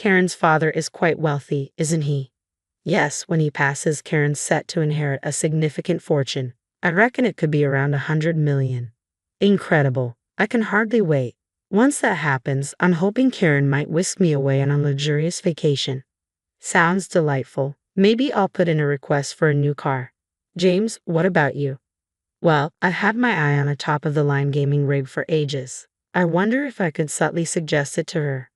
Karen's father is quite wealthy, isn't he? Yes, when he passes, Karen's set to inherit a significant fortune. I reckon it could be around 100 million. Incredible. I can hardly wait. Once that happens, I'm hoping Karen might whisk me away on a luxurious vacation. Sounds delightful. Maybe I'll put in a request for a new car. James, what about you? Well, I've had my eye on a top-of-the-line gaming rig for ages. I wonder if I could subtly suggest it to her.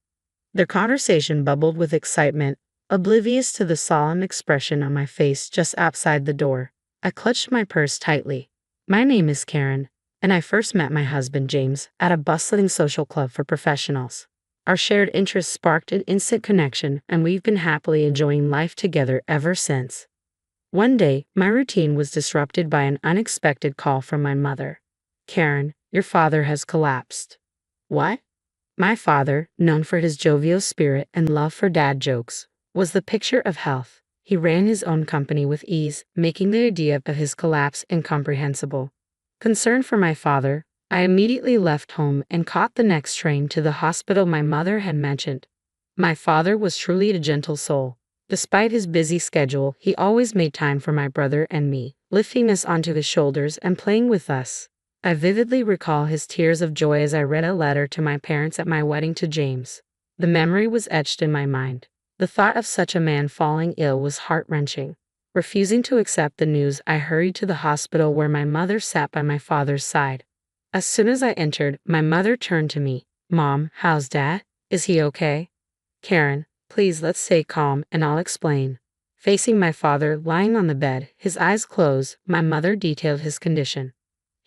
Their conversation bubbled with excitement, oblivious to the solemn expression on my face just outside the door. I clutched my purse tightly. My name is Karen, and I first met my husband James at a bustling social club for professionals. Our shared interests sparked an instant connection, and we've been happily enjoying life together ever since. One day, my routine was disrupted by an unexpected call from my mother. Karen, your father has collapsed. What? My father, known for his jovial spirit and love for dad jokes, was the picture of health. He ran his own company with ease, making the idea of his collapse incomprehensible. Concerned for my father, I immediately left home and caught the next train to the hospital my mother had mentioned. My father was truly a gentle soul. Despite his busy schedule, he always made time for my brother and me, lifting us onto his shoulders and playing with us. I vividly recall his tears of joy as I read a letter to my parents at my wedding to James. The memory was etched in my mind. The thought of such a man falling ill was heart-wrenching. Refusing to accept the news, I hurried to the hospital where my mother sat by my father's side. As soon as I entered, my mother turned to me. Mom, how's Dad? Is he okay? Karen, please let's stay calm and I'll explain. Facing my father lying on the bed, his eyes closed, my mother detailed his condition.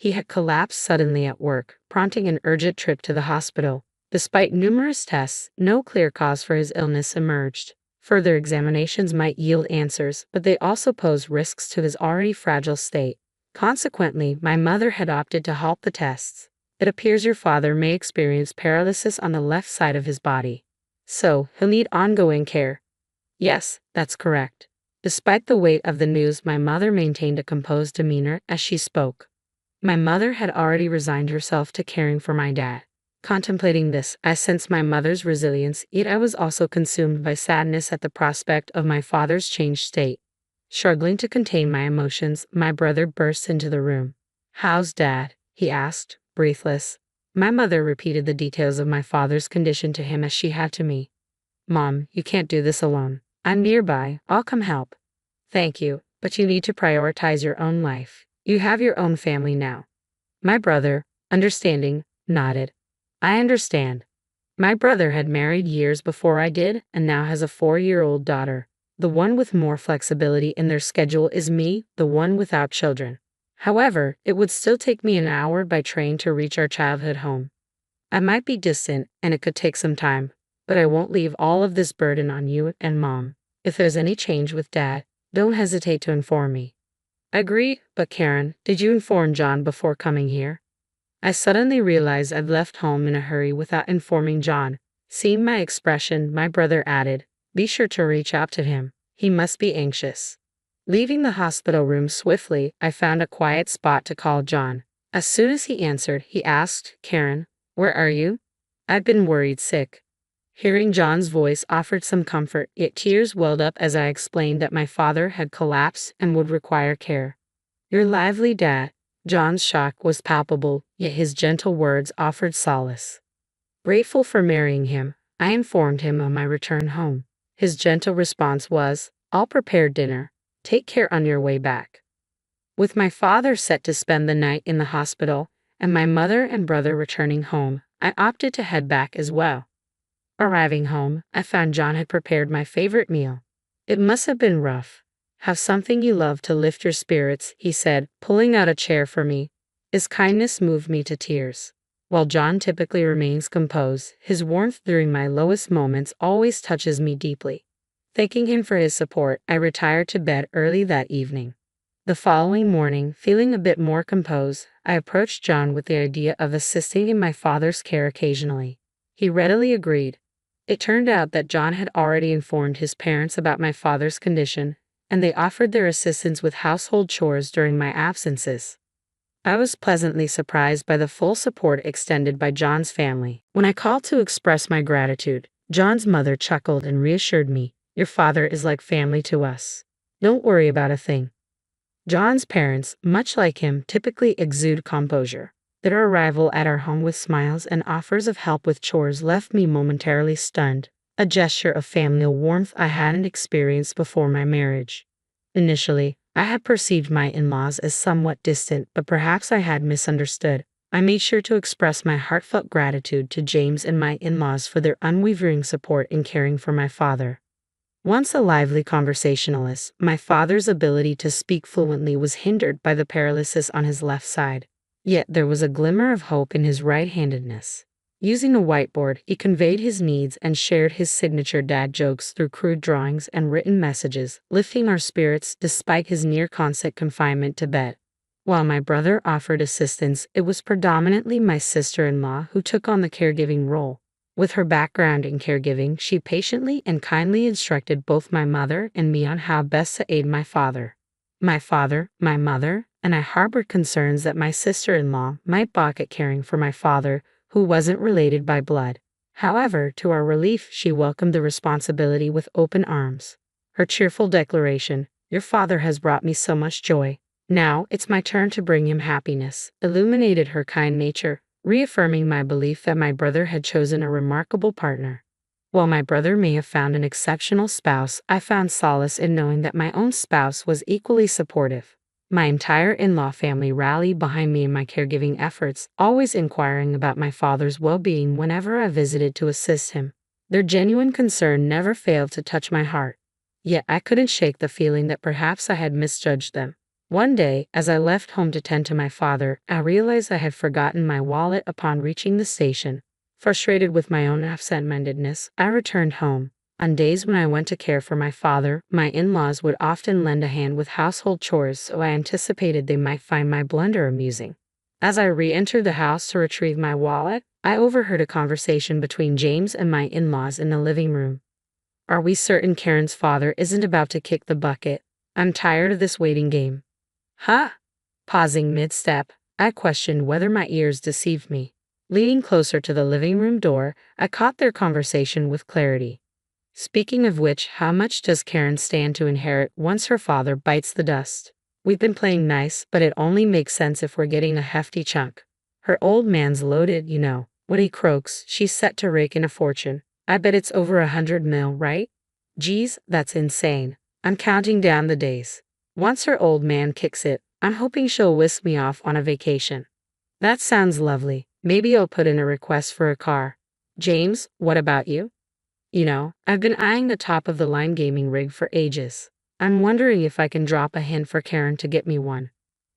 He had collapsed suddenly at work, prompting an urgent trip to the hospital. Despite numerous tests, no clear cause for his illness emerged. Further examinations might yield answers, but they also posed risks to his already fragile state. Consequently, my mother had opted to halt the tests. It appears your father may experience paralysis on the left side of his body. So, he'll need ongoing care. Yes, that's correct. Despite the weight of the news, my mother maintained a composed demeanor as she spoke. My mother had already resigned herself to caring for my dad. Contemplating this, I sensed my mother's resilience, yet I was also consumed by sadness at the prospect of my father's changed state. Struggling to contain my emotions, my brother burst into the room. How's Dad? He asked, breathless. My mother repeated the details of my father's condition to him as she had to me. Mom, you can't do this alone. I'm nearby. I'll come help. Thank you, but you need to prioritize your own life. You have your own family now. My brother, understanding, nodded. I understand. My brother had married years before I did and now has a 4-year-old daughter. The one with more flexibility in their schedule is me, the one without children. However, it would still take me an hour by train to reach our childhood home. I might be distant and it could take some time, but I won't leave all of this burden on you and Mom. If there's any change with Dad, don't hesitate to inform me. Agreed, but Karen, did you inform John before coming here? I suddenly realized I'd left home in a hurry without informing John. Seeing my expression, my brother added, be sure to reach out to him. He must be anxious. Leaving the hospital room swiftly, I found a quiet spot to call John. As soon as he answered, he asked, Karen, where are you? I've been worried sick. Hearing John's voice offered some comfort, yet tears welled up as I explained that my father had collapsed and would require care. Your lively Dad. John's shock was palpable, yet his gentle words offered solace. Grateful for marrying him, I informed him of my return home. His gentle response was, I'll prepare dinner. Take care on your way back. With my father set to spend the night in the hospital, and my mother and brother returning home, I opted to head back as well. Arriving home, I found John had prepared my favorite meal. It must have been rough. Have something you love to lift your spirits, he said, pulling out a chair for me. His kindness moved me to tears. While John typically remains composed, his warmth during my lowest moments always touches me deeply. Thanking him for his support, I retired to bed early that evening. The following morning, feeling a bit more composed, I approached John with the idea of assisting in my father's care occasionally. He readily agreed. It turned out that John had already informed his parents about my father's condition, and they offered their assistance with household chores during my absences. I was pleasantly surprised by the full support extended by John's family. When I called to express my gratitude, John's mother chuckled and reassured me, "Your father is like family to us. Don't worry about a thing." John's parents, much like him, typically exude composure. Their arrival at our home with smiles and offers of help with chores left me momentarily stunned, a gesture of familial warmth I hadn't experienced before my marriage. Initially, I had perceived my in-laws as somewhat distant, but perhaps I had misunderstood. I made sure to express my heartfelt gratitude to James and my in-laws for their unwavering support in caring for my father. Once a lively conversationalist, my father's ability to speak fluently was hindered by the paralysis on his left side. Yet there was a glimmer of hope in his right-handedness. Using a whiteboard, he conveyed his needs and shared his signature dad jokes through crude drawings and written messages, lifting our spirits despite his near-constant confinement to bed. While my brother offered assistance, it was predominantly my sister-in-law who took on the caregiving role. With her background in caregiving, she patiently and kindly instructed both my mother and me on how best to aid my father. My mother, and I harbored concerns that my sister-in-law might balk at caring for my father, who wasn't related by blood. However, to our relief, she welcomed the responsibility with open arms. Her cheerful declaration, "Your father has brought me so much joy. Now it's my turn to bring him happiness," illuminated her kind nature, reaffirming my belief that my brother had chosen a remarkable partner. While my brother may have found an exceptional spouse, I found solace in knowing that my own spouse was equally supportive. My entire in-law family rallied behind me in my caregiving efforts, always inquiring about my father's well-being whenever I visited to assist him. Their genuine concern never failed to touch my heart. Yet I couldn't shake the feeling that perhaps I had misjudged them. One day, as I left home to tend to my father, I realized I had forgotten my wallet upon reaching the station. Frustrated with my own absent-mindedness, I returned home. On days when I went to care for my father, my in-laws would often lend a hand with household chores, so I anticipated they might find my blunder amusing. As I re-entered the house to retrieve my wallet, I overheard a conversation between James and my in-laws in the living room. "Are we certain Karen's father isn't about to kick the bucket? I'm tired of this waiting game." "Huh?" Pausing mid-step, I questioned whether my ears deceived me. Leaning closer to the living room door, I caught their conversation with clarity. "Speaking of which, how much does Karen stand to inherit once her father bites the dust? We've been playing nice, but it only makes sense if we're getting a hefty chunk. Her old man's loaded, you know. When he croaks, she's set to rake in a fortune. I bet it's over 100 mil, right? Geez, that's insane. I'm counting down the days. Once her old man kicks it, I'm hoping she'll whisk me off on a vacation." "That sounds lovely. Maybe I'll put in a request for a car." "James, what about you?" I've been eyeing the top-of-the-line gaming rig for ages. I'm wondering if I can drop a hint for Karen to get me one."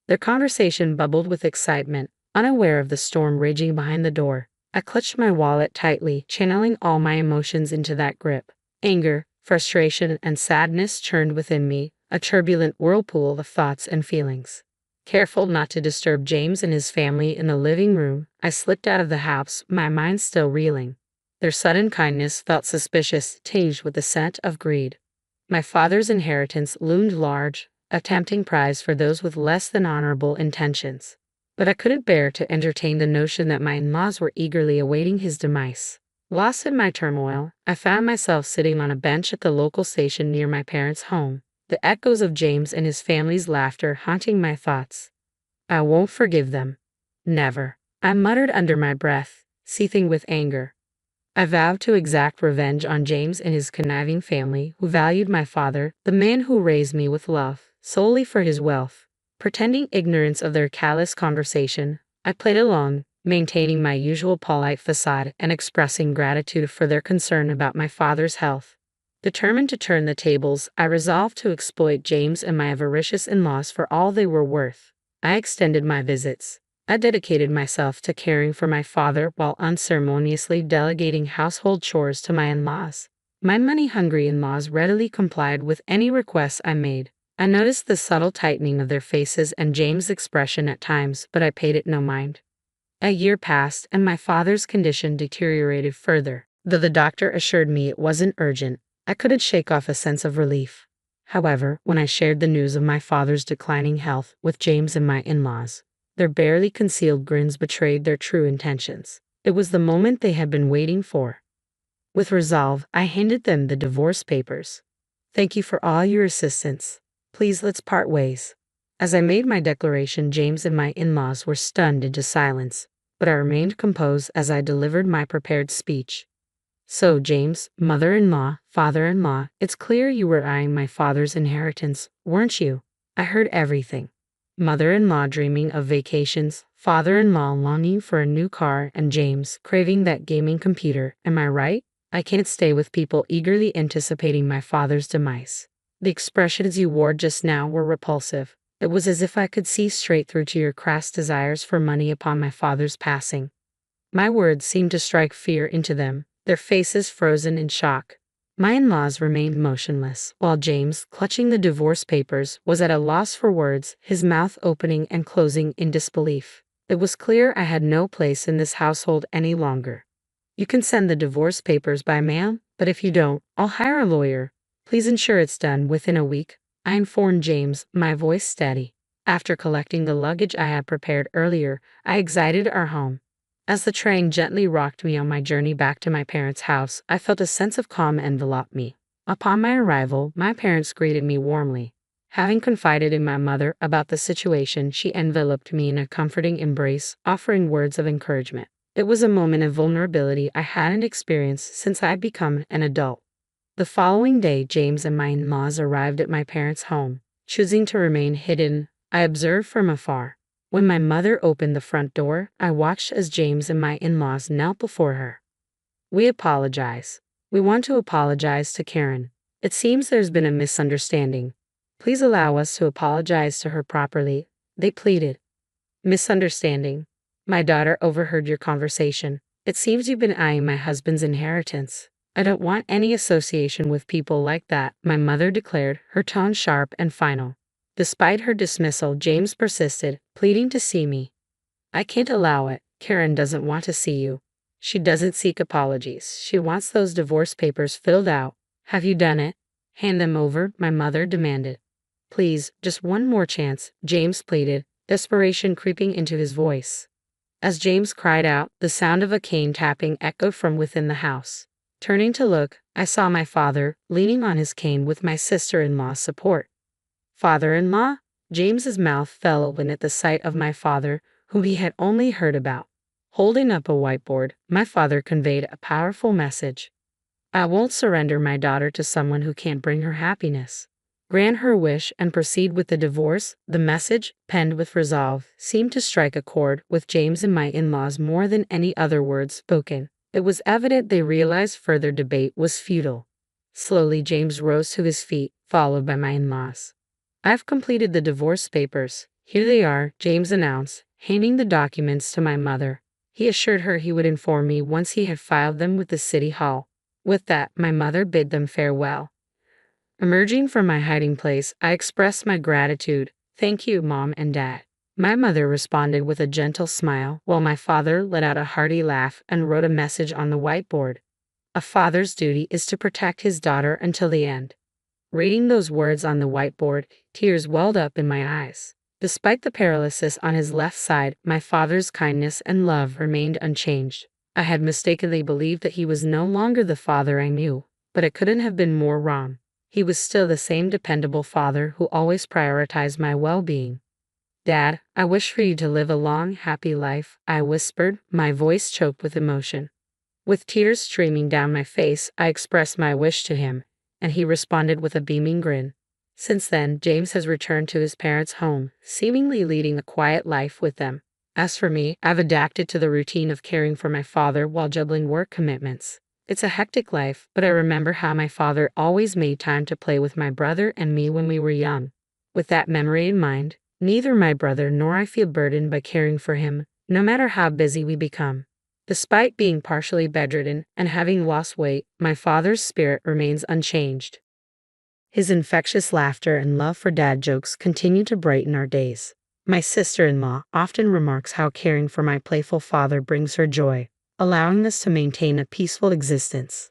Their conversation bubbled with excitement, unaware of the storm raging behind the door. I clutched my wallet tightly, channeling all my emotions into that grip. Anger, frustration, and sadness churned within me, a turbulent whirlpool of thoughts and feelings. Careful not to disturb James and his family in the living room, I slipped out of the house, my mind still reeling. Their sudden kindness felt suspicious, tinged with the scent of greed. My father's inheritance loomed large, a tempting prize for those with less than honorable intentions. But I couldn't bear to entertain the notion that my in-laws were eagerly awaiting his demise. Lost in my turmoil, I found myself sitting on a bench at the local station near my parents' home, the echoes of James and his family's laughter haunting my thoughts. "I won't forgive them. Never," I muttered under my breath, seething with anger. I vowed to exact revenge on James and his conniving family, who valued my father, the man who raised me with love, solely for his wealth. Pretending ignorance of their callous conversation, I played along, maintaining my usual polite facade and expressing gratitude for their concern about my father's health. Determined to turn the tables, I resolved to exploit James and my avaricious in-laws for all they were worth. I extended my visits. I dedicated myself to caring for my father while unceremoniously delegating household chores to my in-laws. My money-hungry in-laws readily complied with any requests I made. I noticed the subtle tightening of their faces and James' expression at times, but I paid it no mind. A year passed, and my father's condition deteriorated further. Though the doctor assured me it wasn't urgent, I couldn't shake off a sense of relief. However, when I shared the news of my father's declining health with James and my in-laws, their barely concealed grins betrayed their true intentions. It was the moment they had been waiting for. With resolve, I handed them the divorce papers. Thank you for all your assistance. Please let's part ways. As I made my declaration, James and my in-laws were stunned into silence, but I remained composed as I delivered my prepared speech. So, James, mother-in-law, father-in-law, it's clear you were eyeing my father's inheritance, weren't you? I heard everything. Mother-in-law dreaming of vacations, father-in-law longing for a new car, and James craving that gaming computer. Am I right? I can't stay with people eagerly anticipating my father's demise. The expressions you wore just now were repulsive. It was as if I could see straight through to your crass desires for money upon my father's passing. My words seemed to strike fear into them, their faces frozen in shock. My in-laws remained motionless, while James, clutching the divorce papers, was at a loss for words, his mouth opening and closing in disbelief. It was clear I had no place in this household any longer. You can send the divorce papers by mail, but if you don't, I'll hire a lawyer. Please ensure it's done within a week, I informed James, my voice steady. After collecting the luggage I had prepared earlier, I exited our home. As the train gently rocked me on my journey back to my parents' house, I felt a sense of calm envelop me. Upon my arrival, my parents greeted me warmly. Having confided in my mother about the situation, she enveloped me in a comforting embrace, offering words of encouragement. It was a moment of vulnerability I hadn't experienced since I'd become an adult. The following day, James and my in-laws arrived at my parents' home. Choosing to remain hidden, I observed from afar. When my mother opened the front door, I watched as James and my in-laws knelt before her. We apologize. We want to apologize to Karen. It seems there's been a misunderstanding. Please allow us to apologize to her properly, they pleaded. Misunderstanding. My daughter overheard your conversation. It seems you've been eyeing my husband's inheritance. I don't want any association with people like that, my mother declared, her tone sharp and final. Despite her dismissal, James persisted, pleading to see me. I can't allow it. Karen doesn't want to see you. She doesn't seek apologies. She wants those divorce papers filled out. Have you done it? Hand them over, my mother demanded. Please, just one more chance, James pleaded, desperation creeping into his voice. As James cried out, the sound of a cane tapping echoed from within the house. Turning to look, I saw my father, leaning on his cane with my sister-in-law's support. Father-in-law? James's mouth fell open at the sight of my father, whom he had only heard about. Holding up a whiteboard, my father conveyed a powerful message. I won't surrender my daughter to someone who can't bring her happiness. Grant her wish and proceed with the divorce. The message, penned with resolve, seemed to strike a chord with James and my in-laws more than any other words spoken. It was evident they realized further debate was futile. Slowly, James rose to his feet, followed by my in-laws. I've completed the divorce papers. Here they are, James announced, handing the documents to my mother. He assured her he would inform me once he had filed them with the city hall. With that, my mother bid them farewell. Emerging from my hiding place, I expressed my gratitude. Thank you, Mom and Dad. My mother responded with a gentle smile, while my father let out a hearty laugh and wrote a message on the whiteboard. A father's duty is to protect his daughter until the end. Reading those words on the whiteboard, tears welled up in my eyes. Despite the paralysis on his left side, my father's kindness and love remained unchanged. I had mistakenly believed that he was no longer the father I knew, but it couldn't have been more wrong. He was still the same dependable father who always prioritized my well-being. Dad, I wish for you to live a long, happy life, I whispered, my voice choked with emotion. With tears streaming down my face, I expressed my wish to him, and he responded with a beaming grin. Since then, James has returned to his parents' home, seemingly leading a quiet life with them. As for me, I've adapted to the routine of caring for my father while juggling work commitments. It's a hectic life, but I remember how my father always made time to play with my brother and me when we were young. With that memory in mind, neither my brother nor I feel burdened by caring for him, no matter how busy we become. Despite being partially bedridden and having lost weight, my father's spirit remains unchanged. His infectious laughter and love for dad jokes continue to brighten our days. My sister-in-law often remarks how caring for my playful father brings her joy, allowing us to maintain a peaceful existence.